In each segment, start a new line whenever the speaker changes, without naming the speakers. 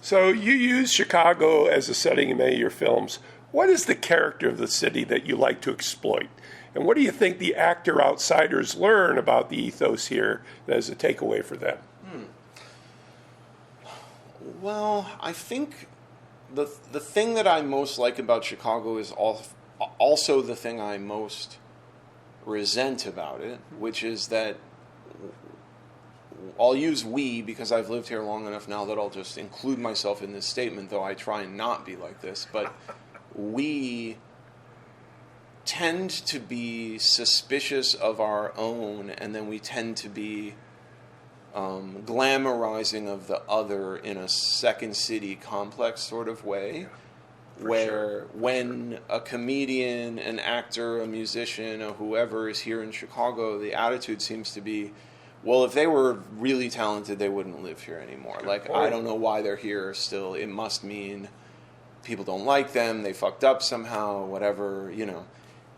So you use Chicago as a setting in many of your films. What is the character of the city that you like to exploit? And what do you think the actor outsiders learn about the ethos here that is a takeaway for them?
Well, I think the thing that I most like about Chicago is also the thing I most resent about it, which is that I'll use we because I've lived here long enough now that I'll just include myself in this statement, though I try and not be like this, but we tend to be suspicious of our own, and then we tend to be glamorizing of the other in a second city complex sort of way, when a comedian, an actor, a musician, or whoever is here in Chicago, the attitude seems to be, well, if they were really talented, they wouldn't live here anymore. I don't know why they're here still. It must mean people don't like them, they fucked up somehow, whatever,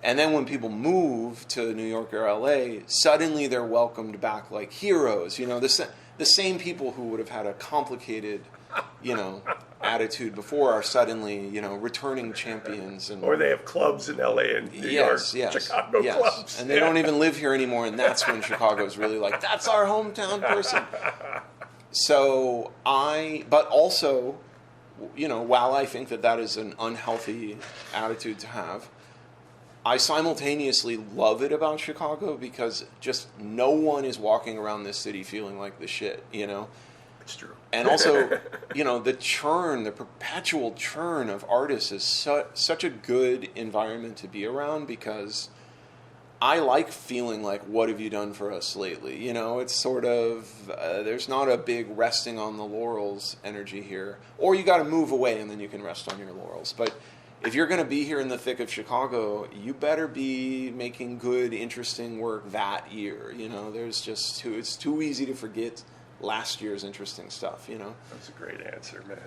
And then when people move to New York or LA, suddenly they're welcomed back like heroes. The same people who would have had a complicated, attitude before are suddenly, returning champions.
Or they have clubs in LA and New York, Chicago clubs.
And they don't even live here anymore, and that's when Chicago's really like, that's our hometown person. So but also, while I think that is an unhealthy attitude to have, I simultaneously love it about Chicago because just no one is walking around this city feeling like the shit,
It's true.
And also, the perpetual churn of artists is such a good environment to be around because I like feeling like, what have you done for us lately? It's sort of, there's not a big resting on the laurels energy here. Or you got to move away and then you can rest on your laurels. But if you're going to be here in the thick of Chicago, you better be making good, interesting work that year. It's too easy to forget last year's interesting stuff,
That's a great answer, man.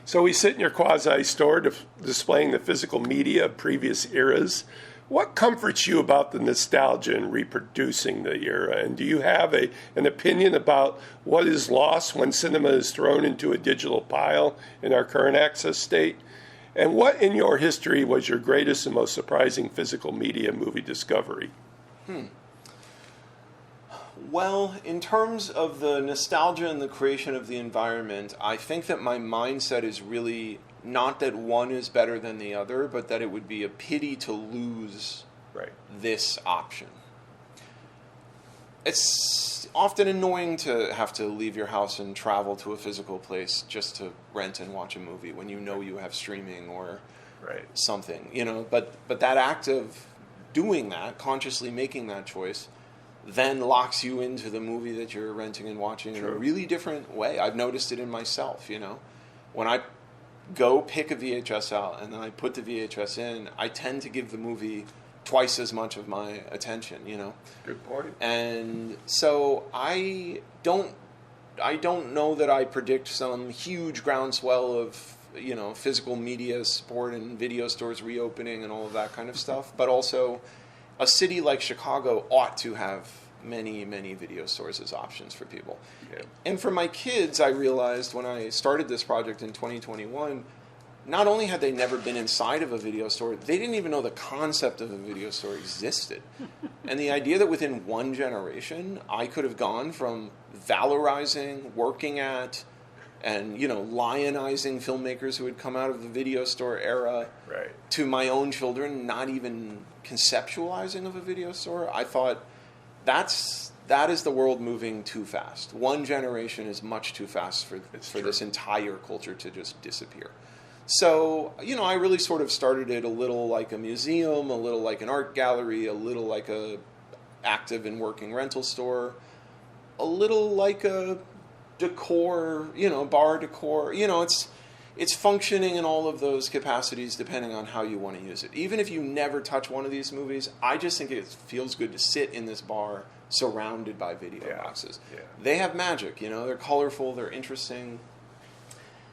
So we sit in your quasi-store displaying the physical media of previous eras. What comforts you about the nostalgia and reproducing the era? And do you have an opinion about what is lost when cinema is thrown into a digital pile in our current access state? And what in your history was your greatest and most surprising physical media movie discovery?
Well, in terms of the nostalgia and the creation of the environment, I think that my mindset is really not that one is better than the other, but that it would be a pity to lose this option. It's often annoying to have to leave your house and travel to a physical place just to rent and watch a movie when you have streaming or something, But that act of doing that, consciously making that choice, then locks you into the movie that you're renting and watching in a really different way. I've noticed it in myself, When I go pick a VHS out and then I put the VHS in, I tend to give the movie twice as much of my attention,
Good point.
And so I don't know that I predict some huge groundswell of, physical media support and video stores reopening and all of that kind of stuff. But also, a city like Chicago ought to have many, many video stores as options for people. Yeah. And for my kids, I realized when I started this project in 2021, not only had they never been inside of a video store, they didn't even know the concept of a video store existed. And the idea that within one generation, I could have gone from valorizing, working at, and, lionizing filmmakers who had come out of the video store era to my own children not even conceptualizing of a video store, I thought that is the world moving too fast. One generation is much too fast for this entire culture to just disappear. So, I really sort of started it a little like a museum, a little like an art gallery, a little like a active and working rental store, a little like a decor, bar decor. It's functioning in all of those capacities depending on how you want to use it. Even if you never touch one of these movies, I just think it feels good to sit in this bar surrounded by video boxes. Yeah. They have magic, they're colorful, they're interesting.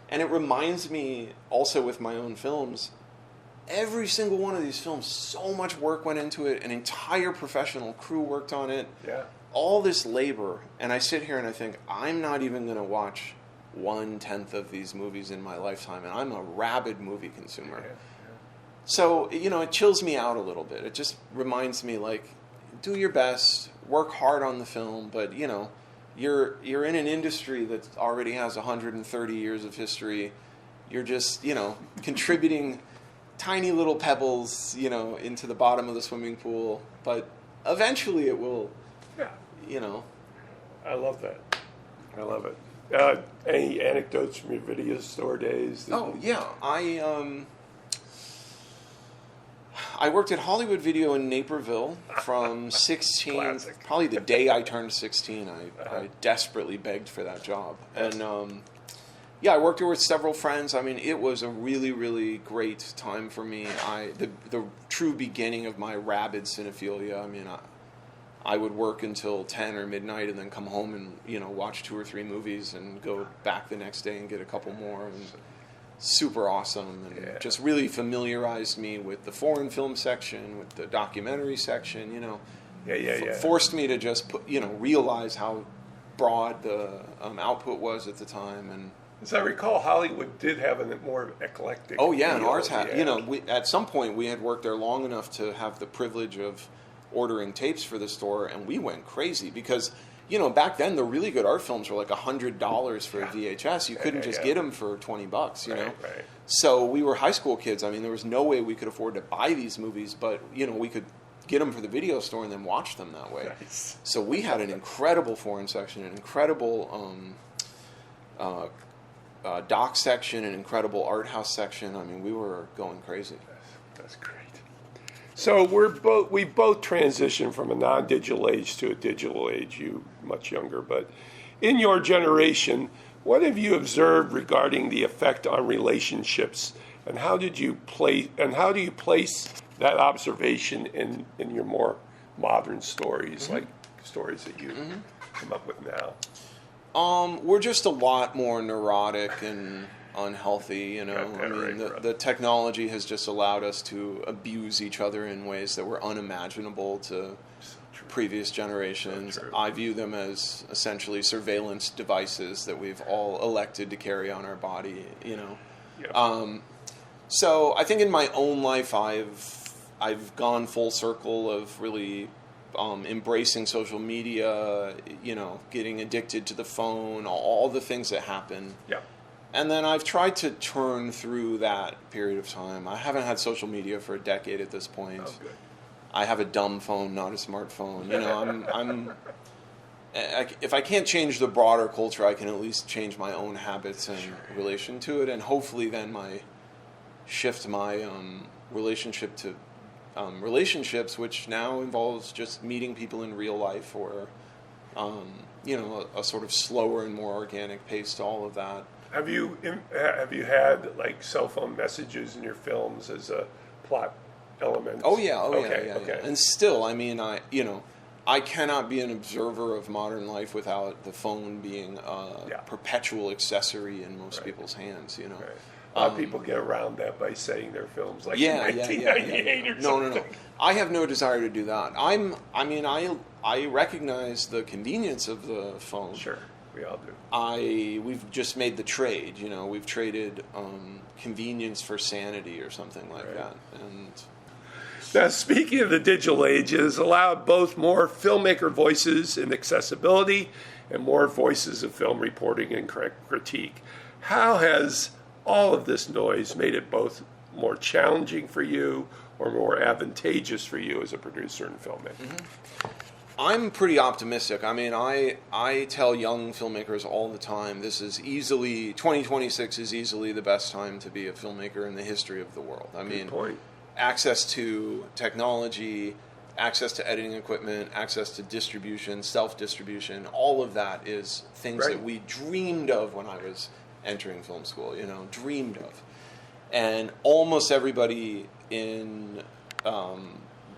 And it reminds me also with my own films, every single one of these films, so much work went into it, an entire professional crew worked on it. Yeah. All this labor, and I sit here and I think, I'm not even going to watch 1/10 of these movies in my lifetime, and I'm a rabid movie consumer.
Yeah.
So, it chills me out a little bit. It just reminds me, like, do your best, work hard on the film, but, you're in an industry that already has 130 years of history. You're just, contributing tiny little pebbles, into the bottom of the swimming pool, but eventually it will,
I love that. I love it. Any anecdotes from your video store days?
Oh, yeah. I worked at Hollywood Video in Naperville from 16,
Classic.
probably the day I turned 16. I desperately begged for that job. And, I worked there with several friends. I mean, it was a really, really great time for me. The true beginning of my rabid cinephilia. I mean, I would work until 10 or midnight and then come home and, watch 2 or 3 movies and go back the next day and get a couple more. And super awesome, and just really familiarized me with the foreign film section, with the documentary section, forced me to just realize how broad the output was at the time. And
as I recall, Hollywood did have a more eclectic.
Oh yeah, and ours had. At some point we had worked there long enough to have the privilege of ordering tapes for the store, and we went crazy because back then the really good art films were like $100 for a VHS. You couldn't just get them for $20,
Right.
So we were high school kids. I mean, there was no way we could afford to buy these movies, but we could get them for the video store and then watch them that way.
Nice.
So we had an incredible foreign section, an incredible doc section, an incredible art house section. I mean, we were going crazy.
That's great. So we both transitioned from a non-digital age to a digital age. You much younger, but in your generation, what have you observed regarding the effect on relationships, and how do you place that observation in your more modern stories, like stories that you come up with now?
We're just a lot more neurotic and unhealthy, the technology has just allowed us to abuse each other in ways that were unimaginable to previous generations.
So
I view them as essentially surveillance devices that we've all elected to carry on our body, So I think in my own life I've gone full circle of really embracing social media, getting addicted to the phone, all the things that happen.
Yeah.
And then I've tried to turn through that period of time. I haven't had social media for a decade at this point.
Oh, good.
I have a dumb phone, not a smartphone. If I can't change the broader culture, I can at least change my own habits in relation to it, and hopefully then shift my relationship to relationships, which now involves just meeting people in real life, or a sort of slower and more organic pace to all of that.
Have you had like cell phone messages in your films as a plot element?
Oh yeah,
Okay.
And still, I mean, I cannot be an observer of modern life without the phone being a perpetual accessory in most people's hands. Right.
A lot of people get around that by saying their films like in 1998 or something.
No. I have no desire to do that. I recognize the convenience of the phone.
Sure, we all do.
We've just made the trade. We've traded convenience for sanity or something like that. And
now, speaking of the digital age, it has allowed both more filmmaker voices in accessibility and more voices of film reporting and critique. How has all of this noise made it both more challenging for you or more advantageous for you as a producer and filmmaker?
I'm pretty optimistic. I mean, I tell young filmmakers all the time, 2026 is easily the best time to be a filmmaker in the history of the world. I mean, access to technology, access to editing equipment, access to distribution, self-distribution, all of that is things that we dreamed of when I was entering film school, dreamed of. And almost everybody in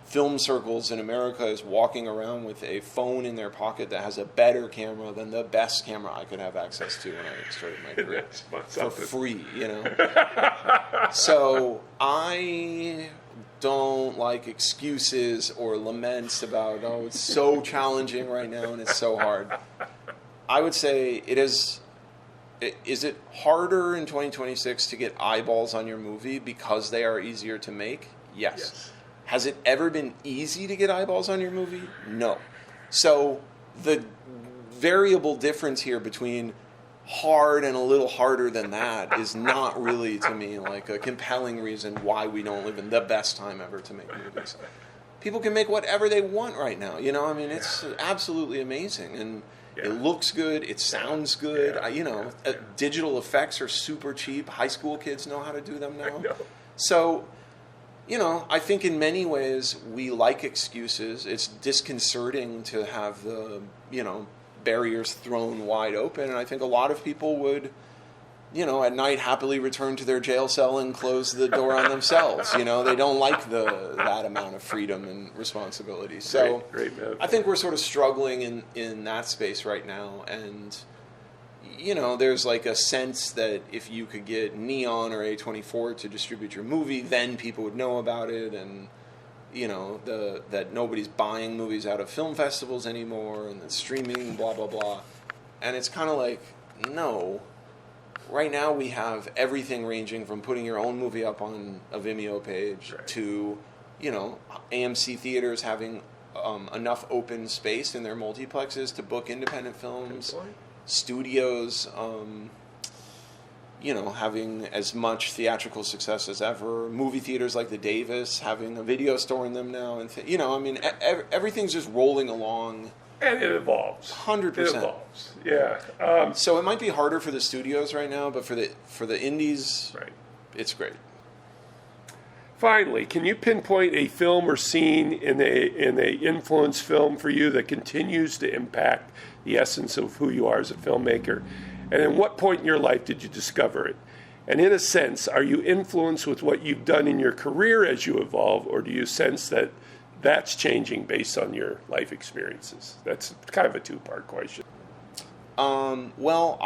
film circles in America is walking around with a phone in their pocket that has a better camera than the best camera I could have access to when I started my career for free, So I don't like excuses or laments about, it's so challenging right now and it's so hard. I would say it is is it harder in 2026 to get eyeballs on your movie because they are easier to make? Yes. Has it ever been easy to get eyeballs on your movie? No. So the variable difference here between hard and a little harder than that is not really, to me, like a compelling reason why we don't live in the best time ever to make movies. People can make whatever they want right now. You know, I mean, it's absolutely amazing. And it looks good. It sounds good. Digital effects are super cheap. High school kids know how to do them now. So, I think in many ways we like excuses. It's disconcerting to have the, barriers thrown wide open. And I think a lot of people would, at night happily return to their jail cell and close the door on themselves. They don't like that amount of freedom and responsibility. So
great
I think we're sort of struggling in that space right now. And, there's like a sense that if you could get Neon or A24 to distribute your movie, then people would know about it. And, that nobody's buying movies out of film festivals anymore and that streaming, blah, blah, blah. And it's kind of like, no. Right now we have everything ranging from putting your own movie up on a Vimeo page to, AMC theaters having enough open space in their multiplexes to book independent films, studios, having as much theatrical success as ever, movie theaters like the Davis having a video store in them now, and everything's just rolling along.
And it evolves.
100%.
It evolves. Yeah.
So it might be harder for the studios right now, but for the indies, it's great.
Finally, can you pinpoint a film or scene in a influence film for you that continues to impact the essence of who you are as a filmmaker? And at what point in your life did you discover it? And in a sense, are you influenced with what you've done in your career as you evolve, or do you sense that that's changing based on your life experiences? That's kind of a two-part question.
Well,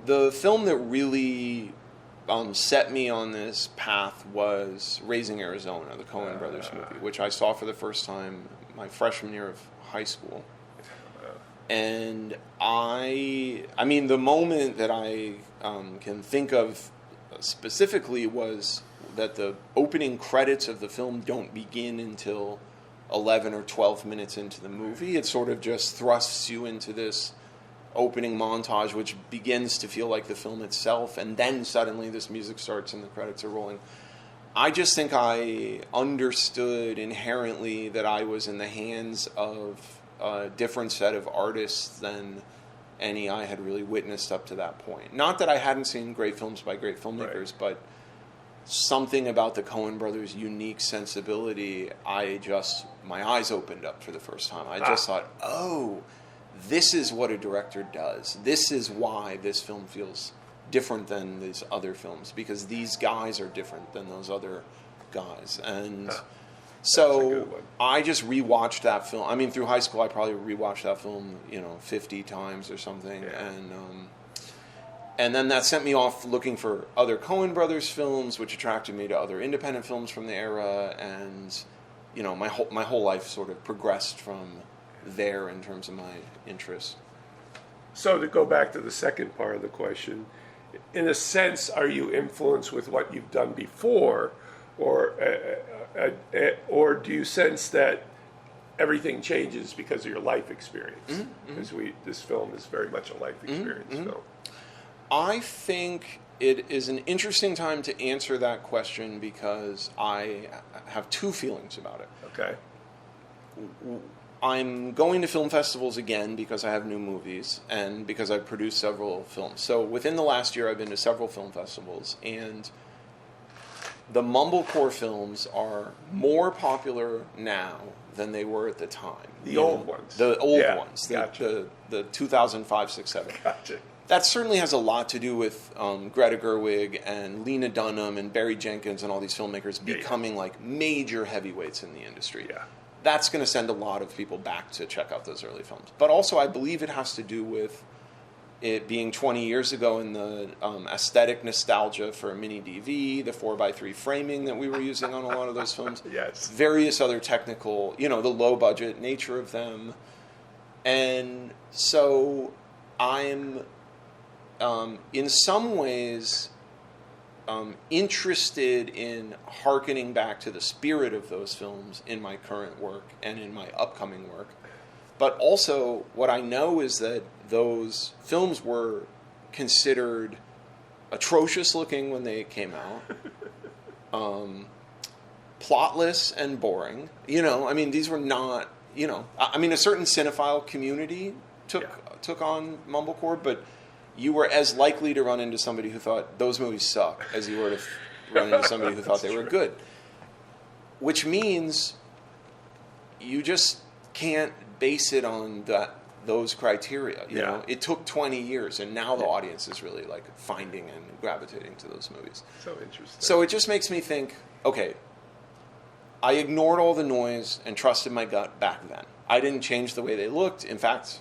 the film that really set me on this path was Raising Arizona, the Coen Brothers movie, which I saw for the first time my freshman year of high school. And I mean, the moment that I can think of specifically was that the opening credits of the film don't begin until 11 or 12 minutes into the movie. It sort of just thrusts you into this opening montage, which begins to feel like the film itself, and then suddenly this music starts and the credits are rolling. I just think I understood inherently that I was in the hands of a different set of artists than any I had really witnessed up to that point. Not that I hadn't seen great films by great filmmakers, but something about the Coen brothers' unique sensibility, my eyes opened up for the first time. I just thought, oh, this is what a director does. This is why this film feels different than these other films, because these guys are different than those other guys. And so I just rewatched that film. I mean, through high school, I probably rewatched that film, 50 times or something. Yeah. And then that sent me off looking for other Coen Brothers films, which attracted me to other independent films from the era. And, my whole life sort of progressed from there in terms of my interests.
So to go back to the second part of the question, in a sense, are you influenced with what you've done before, or do you sense that everything changes because of your life experience? Mm-hmm. Because this film is very much a life experience film.
I think it is an interesting time to answer that question because I have two feelings about it.
Okay.
I'm going to film festivals again because I have new movies and because I've produced several films. So within the last year, I've been to several film festivals, and the mumblecore films are more popular now than they were at the time.
The old ones.
The old ones.
Gotcha.
The 2005, 6, 7.
Gotcha.
That certainly has a lot to do with Greta Gerwig and Lena Dunham and Barry Jenkins and all these filmmakers becoming like major heavyweights in the industry.
Yeah.
That's going to send a lot of people back to check out those early films. But also I believe it has to do with it being 20 years ago in the aesthetic nostalgia for mini DV, the 4x3 framing that we were using on a lot of those films.
Yes.
Various other technical, the low budget nature of them. And so I'm in some ways, interested in hearkening back to the spirit of those films in my current work and in my upcoming work. But also, what I know is that those films were considered atrocious looking when they came out, plotless and boring. I mean, these were not, I mean, a certain cinephile community took on mumblecore, but you were as likely to run into somebody who thought those movies suck as you were to run into somebody who thought they were good. Which means you just can't base it on those criteria. You know, it took 20 years, and now the audience is really like finding and gravitating to those movies.
So interesting.
So it just makes me think, okay, I ignored all the noise and trusted my gut back then. I didn't change the way they looked. In fact,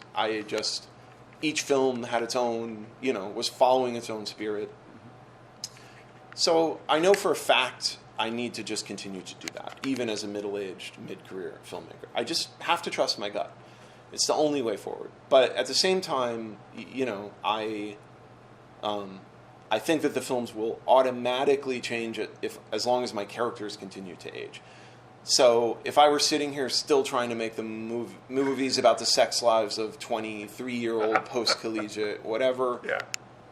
each film had its own, was following its own spirit. So I know for a fact I need to just continue to do that, even as a middle-aged, mid-career filmmaker. I just have to trust my gut. It's the only way forward. But at the same time, I think that the films will automatically change as long as my characters continue to age. So if I were sitting here still trying to make the movies about the sex lives of 23-year-old post-collegiate whatever,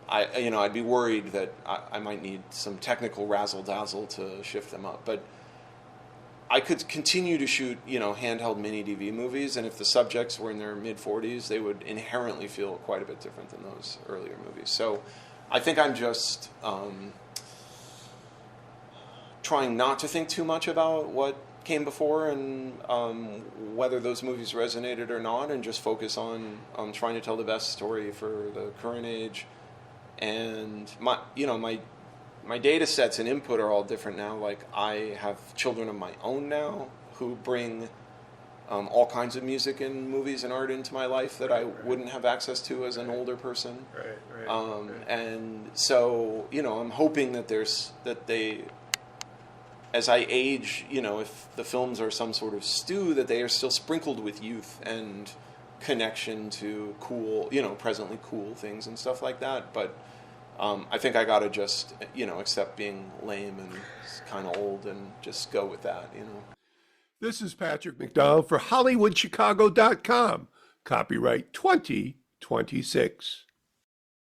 I'd be worried that I might need some technical razzle-dazzle to shift them up. But I could continue to shoot, handheld mini-DV movies, and if the subjects were in their mid-40s, they would inherently feel quite a bit different than those earlier movies. So I think I'm just trying not to think too much about what came before and whether those movies resonated or not, and just focus on trying to tell the best story for the current age. And my data sets and input are all different now. Like, I have children of my own now who bring all kinds of music and movies and art into my life that I wouldn't have access to as an older person. And so, I'm hoping that as I age, if the films are some sort of stew, that they are still sprinkled with youth and connection to cool, presently cool things and stuff like that. But I think I gotta just, accept being lame and kind of old and just go with that,
This is Patrick McDonald for HollywoodChicago.com. Copyright 2026.